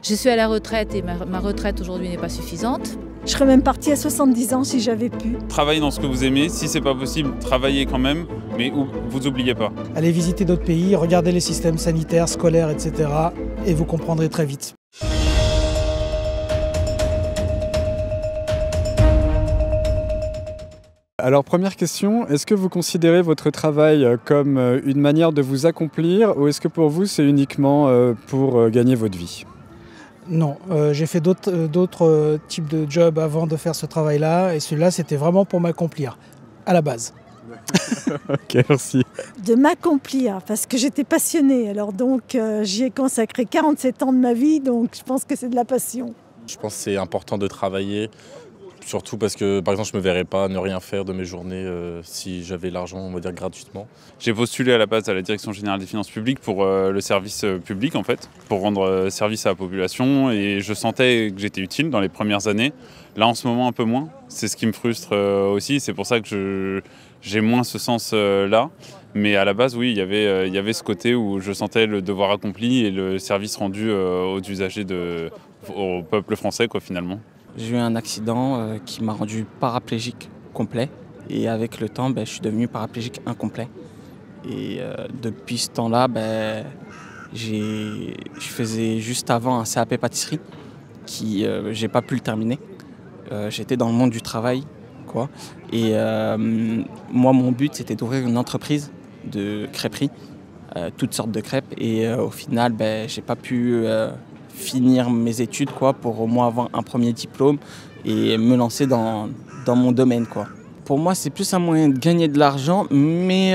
Je suis à la retraite et ma retraite aujourd'hui n'est pas suffisante. Je serais même partie à 70 ans si j'avais pu. Travaillez dans ce que vous aimez, si c'est pas possible, travaillez quand même, mais vous oubliez pas. Allez visiter d'autres pays, regardez les systèmes sanitaires, scolaires, etc. et vous comprendrez très vite. Alors première question, est-ce que vous considérez votre travail comme une manière de vous accomplir ou est-ce que pour vous c'est uniquement pour gagner votre vie ? Non, j'ai fait d'autres types de jobs avant de faire ce travail-là et celui-là c'était vraiment pour m'accomplir, à la base. Ok, merci. De m'accomplir, parce que j'étais passionnée, alors donc j'y ai consacré 47 ans de ma vie, donc je pense que c'est de la passion. Je pense que c'est important de travailler. Surtout parce que, par exemple, je ne me verrais pas ne rien faire de mes journées si j'avais l'argent, on va dire, gratuitement. J'ai postulé à la base à la Direction Générale des Finances Publiques pour le service public, en fait, pour rendre service à la population. Et je sentais que j'étais utile dans les premières années. Là, en ce moment, un peu moins. C'est ce qui me frustre aussi. C'est pour ça que j'ai moins ce sens-là. Mais à la base, oui, il y avait ce côté où je sentais le devoir accompli et le service rendu aux usagers, au peuple français, quoi, finalement. J'ai eu un accident qui m'a rendu paraplégique complet et avec le temps, je suis devenu paraplégique incomplet. Et depuis ce temps-là, je faisais juste avant un CAP pâtisserie qui j'ai pas pu le terminer. J'étais dans le monde du travail, quoi. Et moi, mon but, c'était d'ouvrir une entreprise de crêperie, toutes sortes de crêpes. Et au final, j'ai pas pu finir mes études pour au moins avoir un premier diplôme et me lancer dans mon domaine, quoi. Pour moi, c'est plus un moyen de gagner de l'argent, mais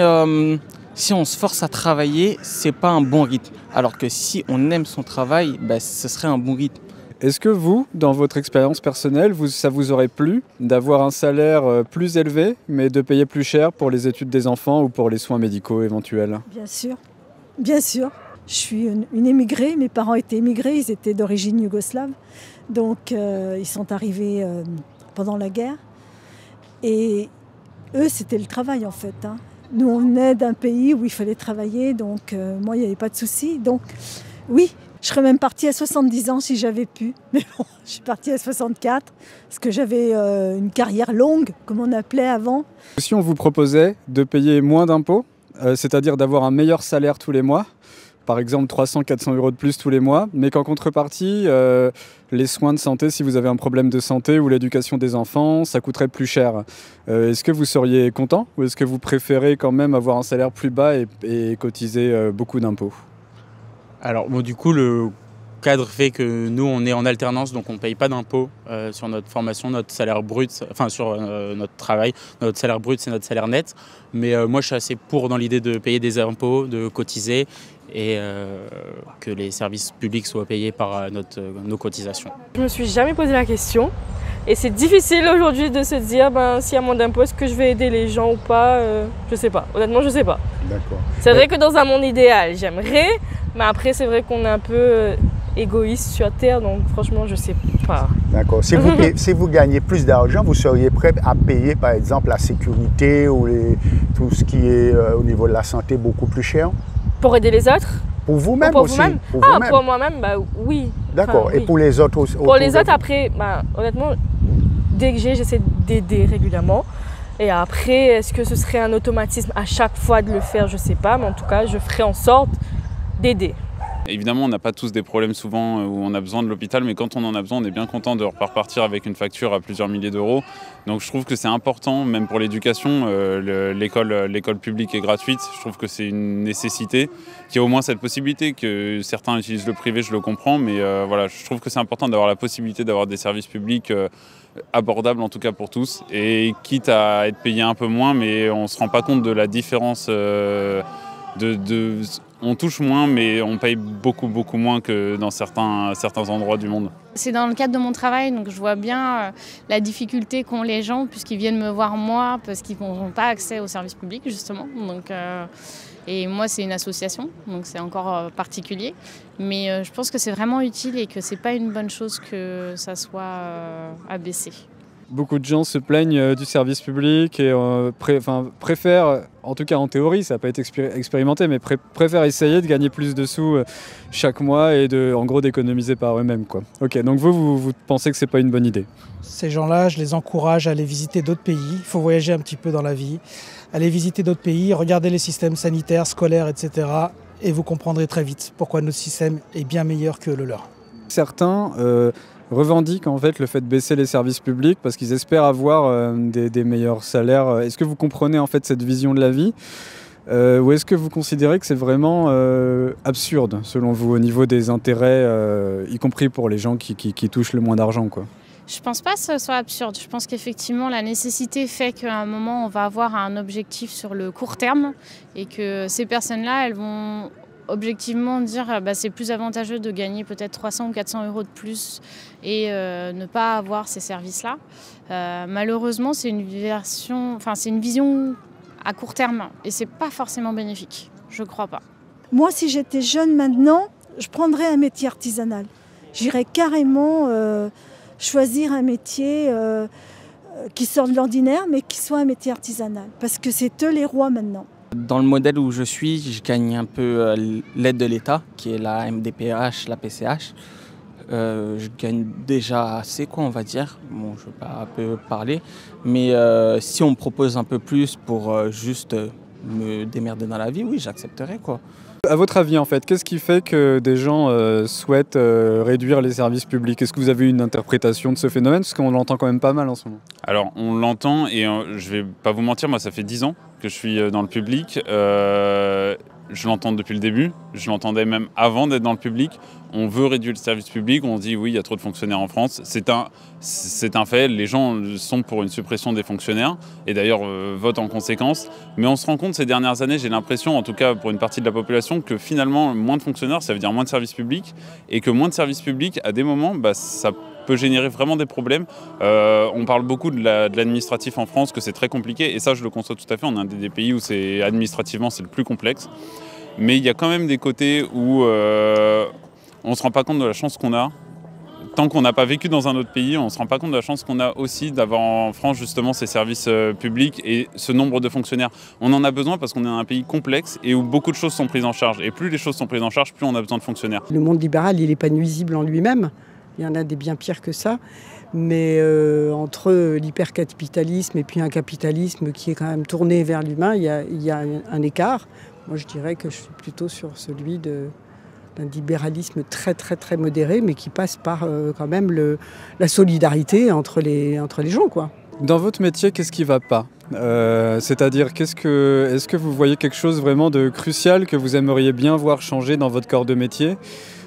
si on se force à travailler, c'est pas un bon rythme. Alors que si on aime son travail, ce serait un bon rythme. Est-ce que vous, dans votre expérience personnelle, ça vous aurait plu d'avoir un salaire plus élevé, mais de payer plus cher pour les études des enfants ou pour les soins médicaux éventuels ? Bien sûr, bien sûr. Je suis une émigrée, mes parents étaient émigrés, ils étaient d'origine yougoslave. Donc ils sont arrivés pendant la guerre. Et eux, c'était le travail en fait. Nous, on venait d'un pays où il fallait travailler, donc moi, il n'y avait pas de souci. Donc oui, je serais même partie à 70 ans si j'avais pu. Mais bon, je suis partie à 64 parce que j'avais une carrière longue, comme on appelait avant. Si on vous proposait de payer moins d'impôts, c'est-à-dire d'avoir un meilleur salaire tous les mois, par exemple 300-400 € de plus tous les mois, mais qu'en contrepartie, les soins de santé, si vous avez un problème de santé ou l'éducation des enfants, ça coûterait plus cher. Est-ce que vous seriez content ou est-ce que vous préférez quand même avoir un salaire plus bas et cotiser beaucoup d'impôts ? Alors du coup, le cadre fait que nous, on est en alternance, donc on ne paye pas d'impôts sur notre formation, notre salaire brut, enfin sur notre travail. Notre salaire brut, c'est notre salaire net. Mais moi, je suis assez pour dans l'idée de payer des impôts, de cotiser et que les services publics soient payés par nos cotisations. Je me suis jamais posé la question et c'est difficile aujourd'hui de se dire s'il y a moins d'impôts, est-ce que je vais aider les gens ou pas, je sais pas, honnêtement je sais pas. D'accord. C'est vrai que dans un monde idéal j'aimerais, mais après c'est vrai qu'on est un peu égoïste sur Terre, donc franchement je sais pas. D'accord. Si vous gagnez plus d'argent, vous seriez prêt à payer par exemple la sécurité ou tout ce qui est au niveau de la santé beaucoup plus cher? Pour aider les autres? Pour vous-même pour aussi? Vous-même pour ah, vous-même. pour moi-même, oui. D'accord. Enfin, et oui. Pour les autres aussi? Pour les autres, après, honnêtement, dès que j'essaie d'aider régulièrement. Et après, est-ce que ce serait un automatisme à chaque fois de le faire? Je sais pas, mais en tout cas, je ferai en sorte d'aider. Évidemment, on n'a pas tous des problèmes souvent où on a besoin de l'hôpital, mais quand on en a besoin, on est bien content de repartir avec une facture à plusieurs milliers d'euros. Donc je trouve que c'est important, même pour l'éducation, l'école publique est gratuite. Je trouve que c'est une nécessité, qu'il y ait au moins cette possibilité, que certains utilisent le privé, je le comprends, mais voilà, je trouve que c'est important d'avoir la possibilité d'avoir des services publics abordables, en tout cas pour tous, et quitte à être payé un peu moins, mais on ne se rend pas compte de la différence on touche moins, mais on paye beaucoup moins que dans certains endroits du monde. C'est dans le cadre de mon travail, donc je vois bien la difficulté qu'ont les gens puisqu'ils viennent me voir moi, parce qu'ils n'ont pas accès aux services publics justement. Donc, et moi c'est une association, donc c'est encore particulier. Mais je pense que c'est vraiment utile et que c'est pas une bonne chose que ça soit abaissé. Beaucoup de gens se plaignent du service public et préfèrent, en tout cas en théorie, ça n'a pas été expérimenté, mais préfèrent essayer de gagner plus de sous chaque mois et en gros d'économiser par eux-mêmes, quoi. Ok, donc vous pensez que c'est pas une bonne idée? Ces gens-là, je les encourage à aller visiter d'autres pays. Il faut voyager un petit peu dans la vie. Aller visiter d'autres pays, regarder les systèmes sanitaires, scolaires, etc. Et vous comprendrez très vite pourquoi notre système est bien meilleur que le leur. Certains revendiquent en fait le fait de baisser les services publics parce qu'ils espèrent avoir des meilleurs salaires. Est-ce que vous comprenez en fait cette vision de la vie ou est-ce que vous considérez que c'est vraiment absurde selon vous au niveau des intérêts, y compris pour les gens qui touchent le moins d'argent, quoi? Je pense pas que ce soit absurde. Je pense qu'effectivement, la nécessité fait qu'à un moment, on va avoir un objectif sur le court terme et que ces personnes-là, elles vont objectivement dire c'est plus avantageux de gagner peut-être 300 ou 400 euros de plus et ne pas avoir ces services-là. Malheureusement, c'est une vision à court terme et c'est pas forcément bénéfique. Je crois pas. Moi, si j'étais jeune maintenant, je prendrais un métier artisanal. J'irais carrément choisir un métier qui sort de l'ordinaire, mais qui soit un métier artisanal. Parce que c'est eux les rois maintenant. Dans le modèle où je suis, je gagne un peu l'aide de l'État, qui est la MDPH, la PCH. Je gagne déjà assez, quoi, on va dire. Bon, je ne vais pas un peu parler. Mais si on me propose un peu plus pour juste me démerder dans la vie, oui, j'accepterai, quoi. À votre avis, en fait, qu'est-ce qui fait que des gens souhaitent réduire les services publics? Est-ce que vous avez une interprétation de ce phénomène? Parce qu'on l'entend quand même pas mal en ce moment. Alors, on l'entend et je vais pas vous mentir, moi ça fait 10 ans que je suis dans le public. Je l'entends depuis le début, je l'entendais même avant d'être dans le public. On veut réduire le service public, on dit oui, il y a trop de fonctionnaires en France. C'est un fait, les gens sont pour une suppression des fonctionnaires et d'ailleurs votent en conséquence. Mais on se rend compte ces dernières années, j'ai l'impression, en tout cas pour une partie de la population, que finalement moins de fonctionnaires, ça veut dire moins de services publics et que moins de services publics, à des moments, ça peut générer vraiment des problèmes. On parle beaucoup de l'administratif en France, que c'est très compliqué, et ça je le conçois tout à fait, on est un des pays où administrativement c'est le plus complexe. Mais il y a quand même des côtés où on ne se rend pas compte de la chance qu'on a. Tant qu'on n'a pas vécu dans un autre pays, on ne se rend pas compte de la chance qu'on a aussi d'avoir en France justement ces services publics et ce nombre de fonctionnaires. On en a besoin parce qu'on est un pays complexe et où beaucoup de choses sont prises en charge. Et plus les choses sont prises en charge, plus on a besoin de fonctionnaires. Le monde libéral, il n'est pas nuisible en lui-même. Il y en a des bien pires que ça. Mais entre l'hypercapitalisme et puis un capitalisme qui est quand même tourné vers l'humain, il y a un écart. Moi, je dirais que je suis plutôt sur celui d'un libéralisme très, très, très modéré, mais qui passe par quand même la solidarité entre les gens, quoi. Dans votre métier, qu'est-ce qui ne va pas? C'est-à-dire, est-ce que vous voyez quelque chose vraiment de crucial que vous aimeriez bien voir changer dans votre corps de métier?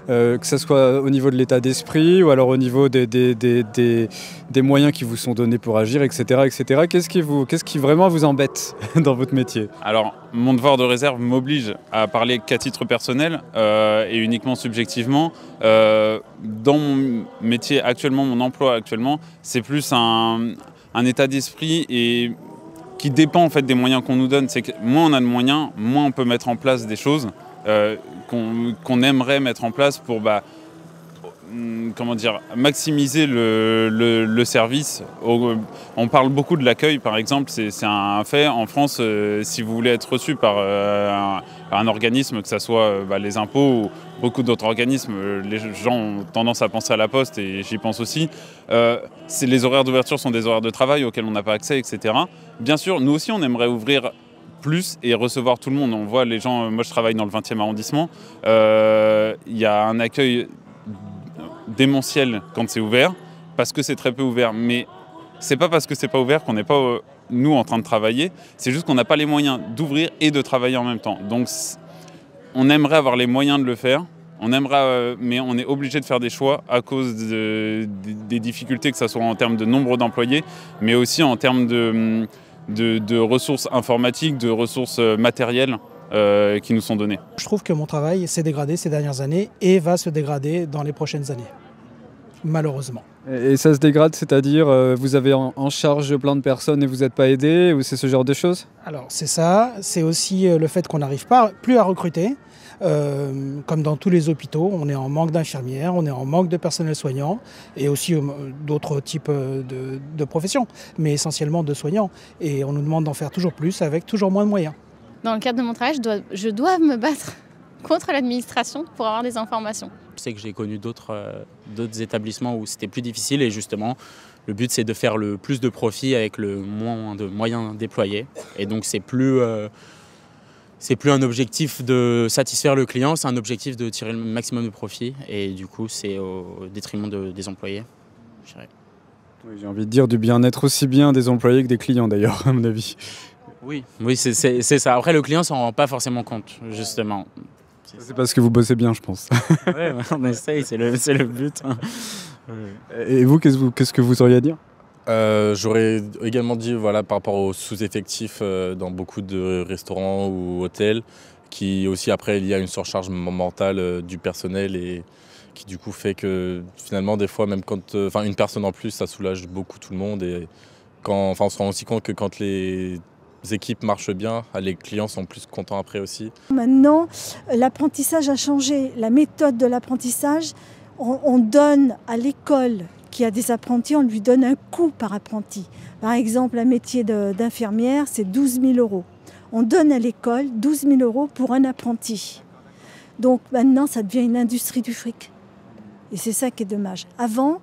Que ce soit au niveau de l'état d'esprit ou alors au niveau des moyens qui vous sont donnés pour agir, etc. etc. Qu'est-ce qui vraiment vous embête dans votre métier? Alors, mon devoir de réserve m'oblige à parler qu'à titre personnel et uniquement subjectivement. Dans mon métier actuellement, mon emploi actuellement, c'est plus un état d'esprit et qui dépend en fait des moyens qu'on nous donne. C'est que moins on a de moyens, moins on peut mettre en place des choses qu'on aimerait mettre en place pour maximiser le service. On parle beaucoup de l'accueil, par exemple, c'est un fait. En France, si vous voulez être reçu par un organisme, que ce soit les impôts ou beaucoup d'autres organismes, les gens ont tendance à penser à la poste et j'y pense aussi. Les horaires d'ouverture sont des horaires de travail auxquels on n'a pas accès, etc. Bien sûr, nous aussi, on aimerait ouvrir plus et recevoir tout le monde. On voit les gens, moi je travaille dans le 20e arrondissement, il y a un accueil démentiel quand c'est ouvert, parce que c'est très peu ouvert. Mais c'est pas parce que c'est pas ouvert qu'on n'est pas, nous, en train de travailler, c'est juste qu'on n'a pas les moyens d'ouvrir et de travailler en même temps. Donc on aimerait avoir les moyens de le faire, mais on est obligé de faire des choix à cause des difficultés, que ce soit en termes de nombre d'employés, mais aussi en termes de ressources informatiques, de ressources matérielles qui nous sont données. Je trouve que mon travail s'est dégradé ces dernières années et va se dégrader dans les prochaines années. malheureusement. Et ça se dégrade, c'est-à-dire vous avez en charge plein de personnes et vous n'êtes pas aidé, ou c'est ce genre de choses? Alors c'est ça, c'est aussi le fait qu'on n'arrive pas plus à recruter. Comme dans tous les hôpitaux, on est en manque d'infirmières, on est en manque de personnel soignant et aussi d'autres types de professions, mais essentiellement de soignants. Et on nous demande d'en faire toujours plus avec toujours moins de moyens. Dans le cadre de mon travail, je dois me battre contre l'administration pour avoir des informations. Je sais que j'ai connu d'autres établissements où c'était plus difficile et justement, le but c'est de faire le plus de profit avec le moins de moyens déployés. Et donc c'est plus un objectif de satisfaire le client, c'est un objectif de tirer le maximum de profit et du coup c'est au détriment des employés, je dirais. Oui, j'ai envie de dire du bien-être aussi bien des employés que des clients d'ailleurs, à mon avis. Oui, c'est ça. Après le client s'en rend pas forcément compte, justement. C'est parce que vous bossez bien, je pense. Oui, on essaye, c'est le but. Et vous, qu'est-ce que vous auriez à dire? J'aurais également dit par rapport aux sous-effectifs dans beaucoup de restaurants ou hôtels, qui aussi après il y a une surcharge mentale du personnel et qui du coup fait que finalement des fois même quand une personne en plus ça soulage beaucoup tout le monde et on se rend aussi compte que quand les équipes marchent bien, les clients sont plus contents après aussi. Maintenant, l'apprentissage a changé, la méthode de l'apprentissage, on donne à l'école qui a des apprentis, on lui donne un coût par apprenti. Par exemple, un métier d'infirmière, c'est 12 000 €. On donne à l'école 12 000 € pour un apprenti. Donc maintenant, ça devient une industrie du fric. Et c'est ça qui est dommage. Avant,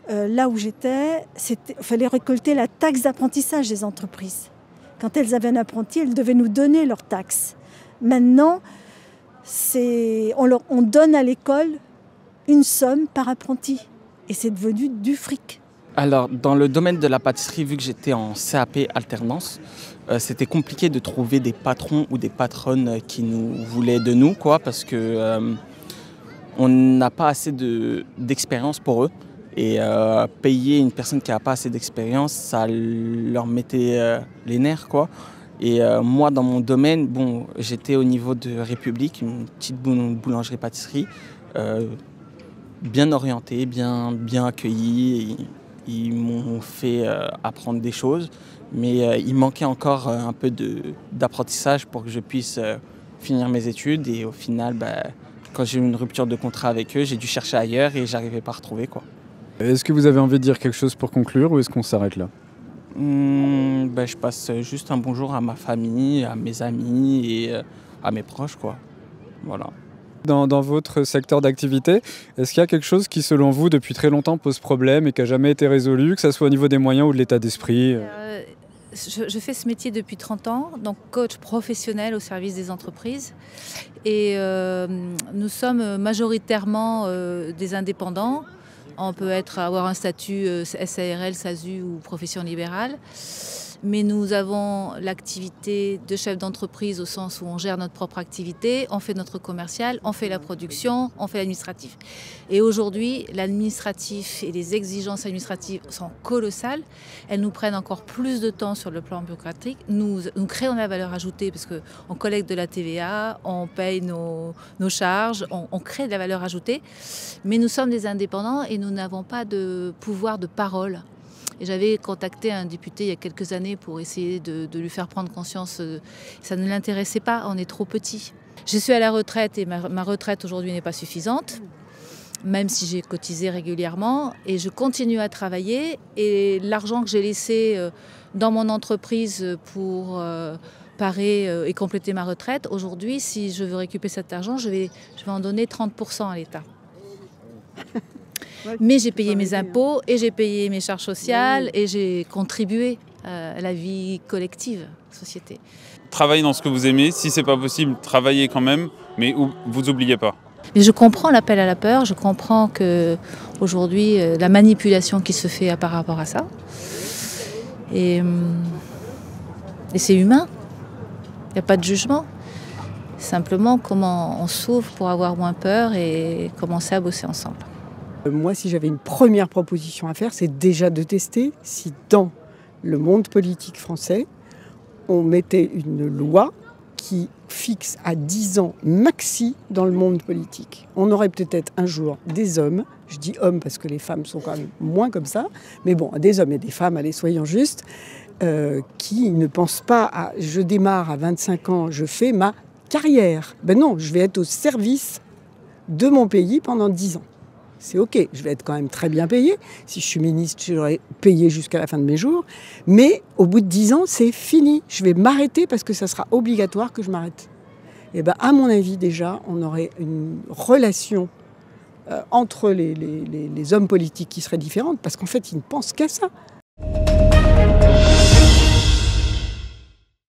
là où j'étais, il fallait récolter la taxe d'apprentissage des entreprises. Quand elles avaient un apprenti, elles devaient nous donner leur taxe. Maintenant, on donne à l'école une somme par apprenti. Et c'est devenu du fric. Alors, dans le domaine de la pâtisserie, vu que j'étais en CAP alternance, c'était compliqué de trouver des patrons ou des patronnes qui nous voulaient de nous, parce que on n'a pas assez d'expérience pour eux. Et payer une personne qui n'a pas assez d'expérience, ça leur mettait les nerfs, Et moi, dans mon domaine, j'étais au niveau de République, une petite boulangerie-pâtisserie, bien orienté, bien accueilli. Ils m'ont fait apprendre des choses, mais il manquait encore un peu d'apprentissage pour que je puisse finir mes études. Et au final, quand j'ai eu une rupture de contrat avec eux, j'ai dû chercher ailleurs et j'arrivais pas à retrouver. Est-ce que vous avez envie de dire quelque chose pour conclure ou est-ce qu'on s'arrête là? Je passe juste un bonjour à ma famille, à mes amis et à mes proches. Voilà. Dans votre secteur d'activité, est-ce qu'il y a quelque chose qui, selon vous, depuis très longtemps pose problème et qui n'a jamais été résolu, que ce soit au niveau des moyens ou de l'état d'esprit? Je fais ce métier depuis 30 ans, donc coach professionnel au service des entreprises. Et nous sommes majoritairement des indépendants. On peut avoir un statut SARL, SASU ou profession libérale. Mais nous avons l'activité de chef d'entreprise au sens où on gère notre propre activité, on fait notre commercial, on fait la production, on fait l'administratif. Et aujourd'hui, l'administratif et les exigences administratives sont colossales. Elles nous prennent encore plus de temps sur le plan bureaucratique. Nous créons de la valeur ajoutée parce qu'on collecte de la TVA, on paye nos charges, on crée de la valeur ajoutée. Mais nous sommes des indépendants et nous n'avons pas de pouvoir de parole. Et j'avais contacté un député il y a quelques années pour essayer de lui faire prendre conscience. Ça ne l'intéressait pas, on est trop petit. Je suis à la retraite et ma retraite aujourd'hui n'est pas suffisante, même si j'ai cotisé régulièrement. Et je continue à travailler. Et l'argent que j'ai laissé dans mon entreprise pour parer et compléter ma retraite, aujourd'hui, si je veux récupérer cet argent, je vais en donner 30% à l'État. Mais j'ai payé mes impôts et j'ai payé mes charges sociales et j'ai contribué à la vie collective, société. Travaillez dans ce que vous aimez, si c'est pas possible, travaillez quand même, mais vous oubliez pas. Mais je comprends l'appel à la peur, je comprends que aujourd'hui la manipulation qui se fait par rapport à ça. Et c'est humain, il n'y a pas de jugement. Simplement comment on s'ouvre pour avoir moins peur et commencer à bosser ensemble. Moi, si j'avais une première proposition à faire, c'est déjà de tester si dans le monde politique français, on mettait une loi qui fixe à 10 ans maxi dans le monde politique. On aurait peut-être un jour des hommes, je dis hommes parce que les femmes sont quand même moins comme ça, mais bon, des hommes et des femmes, allez, soyons justes, qui ne pensent pas à « je démarre à 25 ans, je fais ma carrière ». Ben non, je vais être au service de mon pays pendant 10 ans. C'est OK, je vais être quand même très bien payé. Si je suis ministre, je serai payé jusqu'à la fin de mes jours. Mais au bout de 10 ans, c'est fini. Je vais m'arrêter parce que ça sera obligatoire que je m'arrête. Et ben, à mon avis, déjà, on aurait une relation entre les hommes politiques qui serait différente parce qu'en fait, ils ne pensent qu'à ça.